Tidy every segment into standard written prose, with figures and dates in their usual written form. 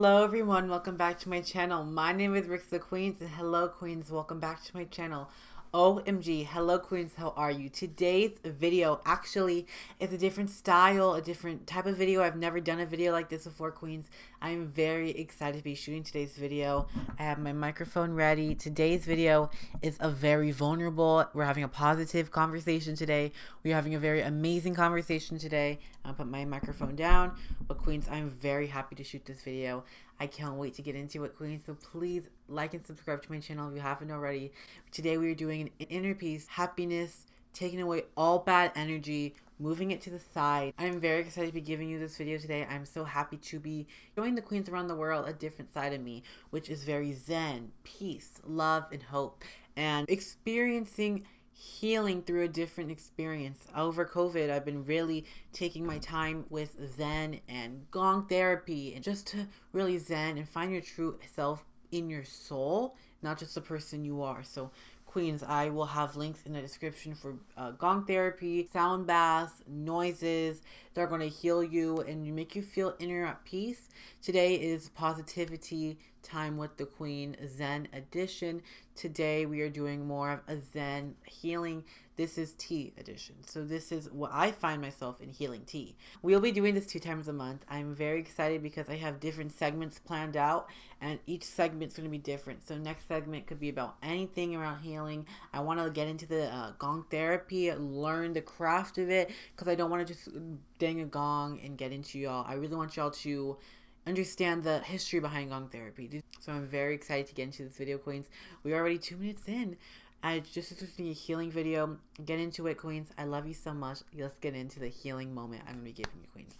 Hello everyone, welcome back to my channel. My name is Brix the Queens, and hello Queens, welcome back to my channel. OMG, hello Queens, how are you? Today's video actually is a different style, a different type of video. I've never done a video like this before, Queens. I'm very excited to be shooting today's video. I have my microphone ready. Today's video is a very vulnerable, we're having a positive conversation today. We're having a very amazing conversation today. I'll put my microphone down, but Queens, I'm very happy to shoot this video. I can't wait to get into it, Queens, so please like and subscribe to my channel if you haven't already. Today we are doing an inner peace, happiness, taking away all bad energy, moving it to the side. I'm very excited to be giving you this video today. I'm so happy to be showing the Queens around the world a different side of me, which is very zen, peace, love, and hope, and experiencing healing through a different experience. Over COVID, I've been really taking my time with Zen and Gong therapy, and just to really Zen and find your true self in your soul, not just the person you are. So Queens, I will have links in the description for Gong therapy, sound baths, noises that are going to heal you and make you feel inner at peace. Today is positivity time with the Queen Zen edition. Today we are doing more of a Zen healing. This is tea edition. So this is what I find myself in, healing tea. We'll be doing this 2 times a month. I'm very excited because I have different segments planned out, and each segment's going to be different. So next segment could be about anything around healing. I want to get into the gong therapy, learn the craft of it, because I don't want to just dang a gong and get into y'all. I really want y'all to understand the history behind gong therapy. So I'm very excited to get into this video, Queens. We're already 2 minutes in. This is just a healing video. Get into it, Queens. I love you so much. Let's get into the healing moment I'm going to be giving you, Queens.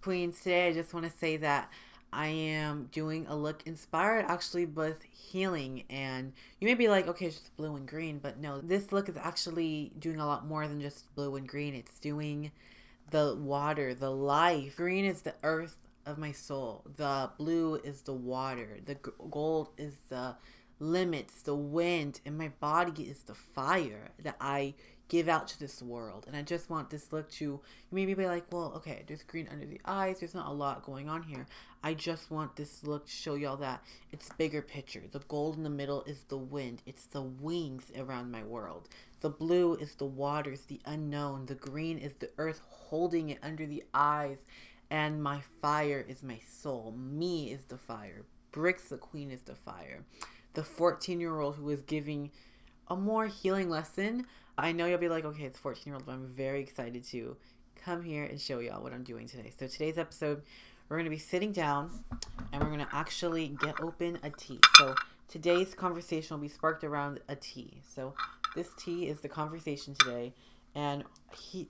Queens, today I just want to say that I am doing a look inspired actually with healing, and you may be like, okay, it's just blue and green, but no, this look is actually doing a lot more than just blue and green. It's doing the water, the life. Green is the earth of my soul. The blue is the water. The gold is the limits, the wind, and my body is the fire that I give out to this world. And I just want this look to, you maybe be like, well, okay, there's green under the eyes, there's not a lot going on here. I just want this look to show y'all that it's bigger picture. The gold in the middle is the wind, it's the wings around my world. The blue is the waters, the unknown. The green is the earth holding it under the eyes. And my fire is my soul. Me is the fire. Brix the Queen is the fire. The 14-year-old who is giving a more healing lesson. I know you'll be like, okay, it's 14-year-old, but I'm very excited to come here and show y'all what I'm doing today. So today's episode, we're going to be sitting down and we're going to actually get open a tea. So today's conversation will be sparked around a tea. So this tea is the conversation today, and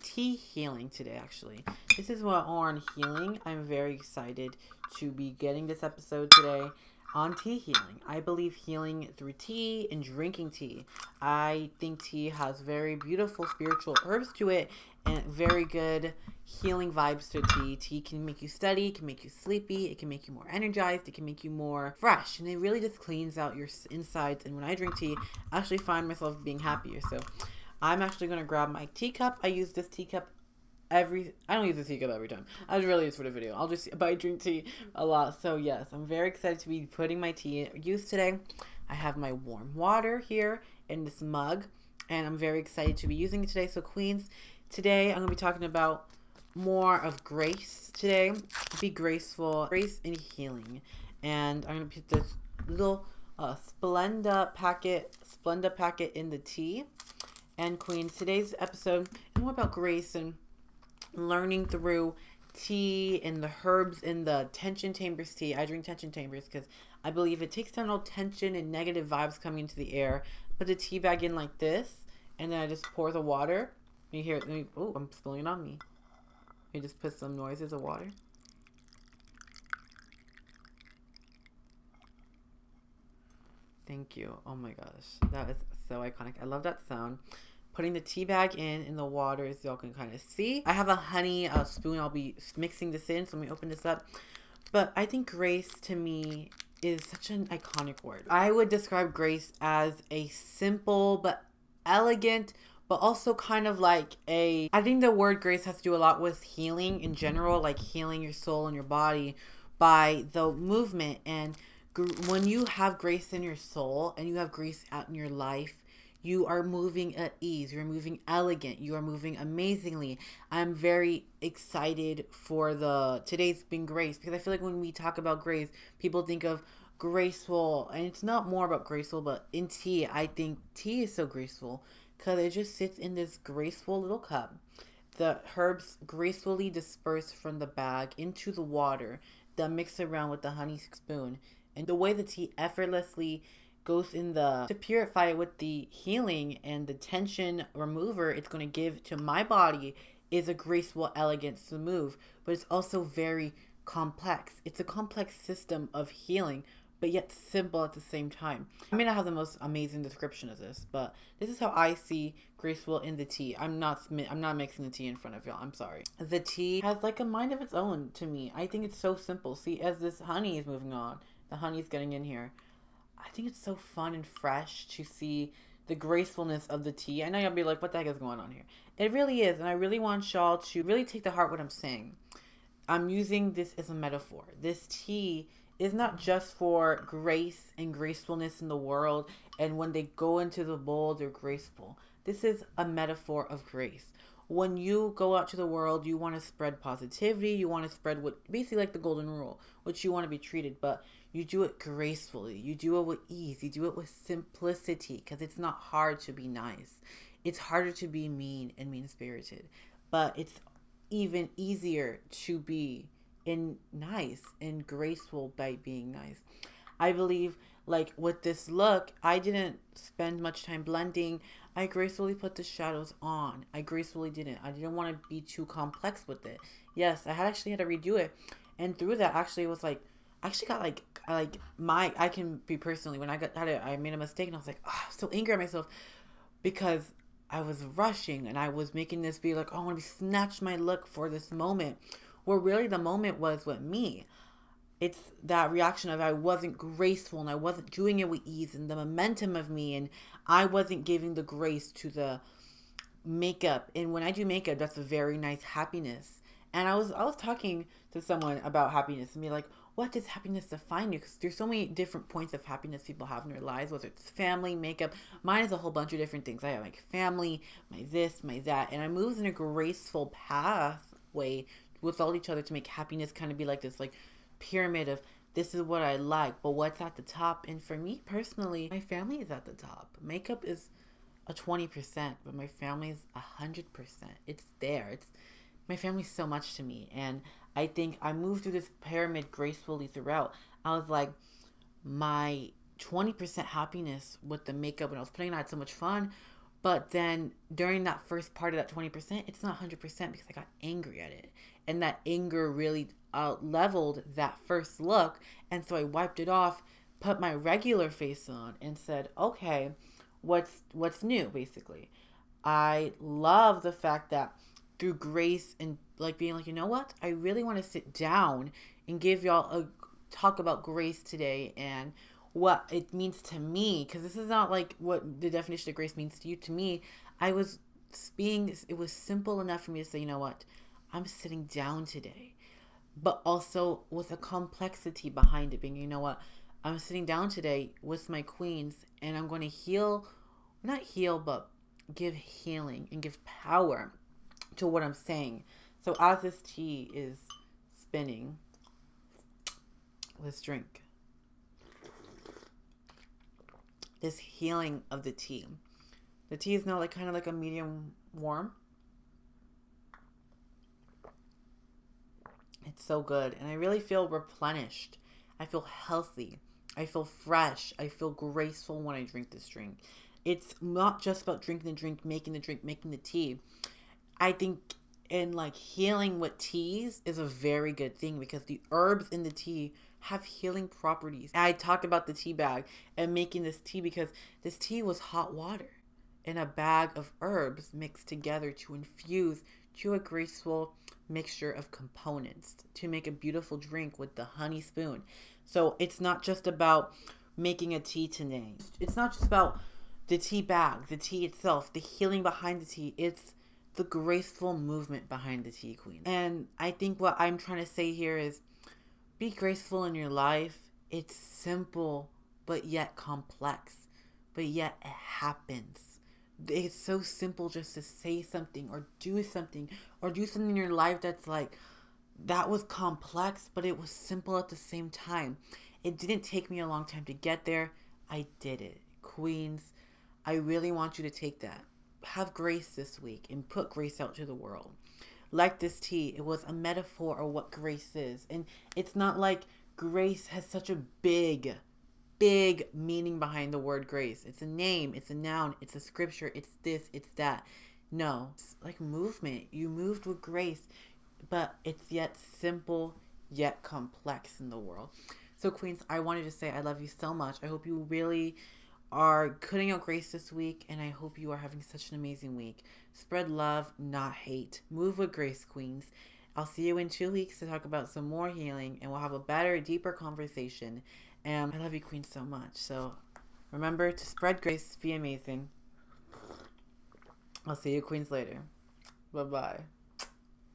tea healing today, actually. This is what on healing. I'm very excited to be getting this episode today on tea healing. I believe healing through tea and drinking tea. I think tea has very beautiful spiritual herbs to it and very good healing vibes to tea. Tea can make you steady, it can make you sleepy, it can make you more energized, it can make you more fresh, and it really just cleans out your insides. And when I drink tea, I actually find myself being happier. So I'm actually going to grab my teacup. I use this teacup I don't use the teacup every time. I was really used for the video. But I drink tea a lot. So yes, I'm very excited to be putting my tea use today. I have my warm water here in this mug, and I'm very excited to be using it today. So Queens, today I'm going to be talking about more of grace today. Be graceful, grace and healing. And I'm going to put this little Splenda packet in the tea. And Queens, today's episode is more about grace and learning through tea and the herbs in the tension tambers tea. I drink tension tambers because I believe it takes down all tension and negative vibes coming into the air. Put the tea bag in like this, and then I just pour the water. You hear it? Oh, I'm spilling it on me. You just put some noises of water. Thank you. Oh my gosh, that is so iconic. I love that sound. Putting the tea bag in the water, as y'all can kind of see. I have a honey spoon. I'll be mixing this in, so let me open this up. But I think grace to me is such an iconic word. I would describe grace as a simple but elegant, but also kind of like I think the word grace has to do a lot with healing in general, like healing your soul and your body. by the movement. And when you have grace in your soul and you have grace out in your life, you are moving at ease. You're moving elegant. You are moving amazingly. I'm very excited for the today's being grace, because I feel like when we talk about grace, people think of graceful, and it's not more about graceful, but in tea, I think tea is so graceful because it just sits in this graceful little cup. The herbs gracefully disperse from the bag into the water that mix around with the honey spoon. And the way the tea effortlessly goes in the to purify it with the healing and the tension remover it's going to give to my body is a graceful, elegant, smooth, but it's also very complex. It's a complex system of healing, but yet simple at the same time. I may not have the most amazing description of this, but this is how I see graceful in the tea. I'm not mixing the tea in front of y'all. I'm sorry. The tea has like a mind of its own to me. I think it's so simple. See, as this honey is moving on, the honey is getting in here. I think it's so fun and fresh to see the gracefulness of the tea. I know y'all be like, what the heck is going on here? It really is, and I really want y'all to really take to heart what I'm saying. I'm using this as a metaphor. This tea is not just for grace and gracefulness in the world, and when they go into the bowl, they're graceful. This is a metaphor of grace. When you go out to the world, you want to spread positivity. You want to spread what basically like the golden rule, which you want to be treated, but you do it gracefully. You do it with ease. You do it with simplicity, because it's not hard to be nice. It's harder to be mean and mean-spirited, but it's even easier to be nice and graceful by being nice. I believe, like with this look, I didn't spend much time blending. I gracefully put the shadows on. I gracefully didn't. I didn't want to be too complex with it. Yes, I actually had to redo it, and through that, actually, it was like I actually got I can be personally, when I made a mistake, and I was like, oh, so angry at myself because I was rushing and I was making this be like, oh, I want to be snatched my look for this moment, where really the moment was with me. It's that reaction of I wasn't graceful and I wasn't doing it with ease, and the momentum of me, and I wasn't giving the grace to the makeup. And when I do makeup, that's a very nice happiness. And I was talking to someone about happiness and be like, what does happiness define you? Because there's so many different points of happiness people have in their lives, whether it's family, makeup. Mine is a whole bunch of different things. I have like family, my this, my that, and I move in a graceful pathway with all each other to make happiness kind of be like this like pyramid of this is what I like, but what's at the top. And for me personally, my family is at the top. Makeup is a 20%, but my family is 100%. It's there. It's my family's so much to me, and I think I moved through this pyramid gracefully throughout. I was like, my 20% happiness with the makeup when I was putting it on, I had so much fun. But then during that first part of that 20%, it's not 100% because I got angry at it. And that anger really leveled that first look. And so I wiped it off, put my regular face on, and said, okay, what's new, basically. I love the fact that through grace and like being like, you know what? I really want to sit down and give y'all a talk about grace today and what it means to me, because this is not like what the definition of grace means to you. To me, it was simple enough for me to say, you know what, I'm sitting down today, but also with a complexity behind it being, you know what, I'm sitting down today with my queens, and I'm going to not heal, but give healing and give power to what I'm saying. So as this tea is spinning, let's drink this healing of the tea. The tea is now like kind of like a medium warm. It's so good, and I really feel replenished. I feel healthy. I feel fresh. I feel graceful when I drink this drink. It's not just about drinking the drink, making the tea. I think in like healing with teas is a very good thing because the herbs in the tea have healing properties. I talked about the tea bag and making this tea because this tea was hot water in a bag of herbs mixed together to infuse to a graceful mixture of components to make a beautiful drink with the honey spoon. So it's not just about making a tea today. It's not just about the tea bag, the tea itself, the healing behind the tea. It's the graceful movement behind the tea, queen. And I think what I'm trying to say here is Be graceful in your life. It's simple, but yet complex. But yet it happens. It's so simple just to say something or do something in your life that's like, that was complex, but it was simple at the same time. It didn't take me a long time to get there. I did it. Queens, I really want you to take that. Have grace this week and put grace out to the world. Like this tea, it was a metaphor of what grace is. And it's not like grace has such a big meaning behind the word grace. It's a name, it's a noun, it's a scripture, it's this, it's that. No, it's like movement. You moved with grace, but it's yet simple, yet complex in the world. So, Queens, I wanted to say I love you so much. I hope you really are putting out grace this week, and I hope you are having such an amazing week. Spread love, not hate. Move with grace, Queens. I'll see you in 2 weeks to talk about some more healing, and we'll have a better, deeper conversation. And I love you, Queens, so much. So remember to spread grace, be amazing. I'll see you, Queens, later. Bye-bye.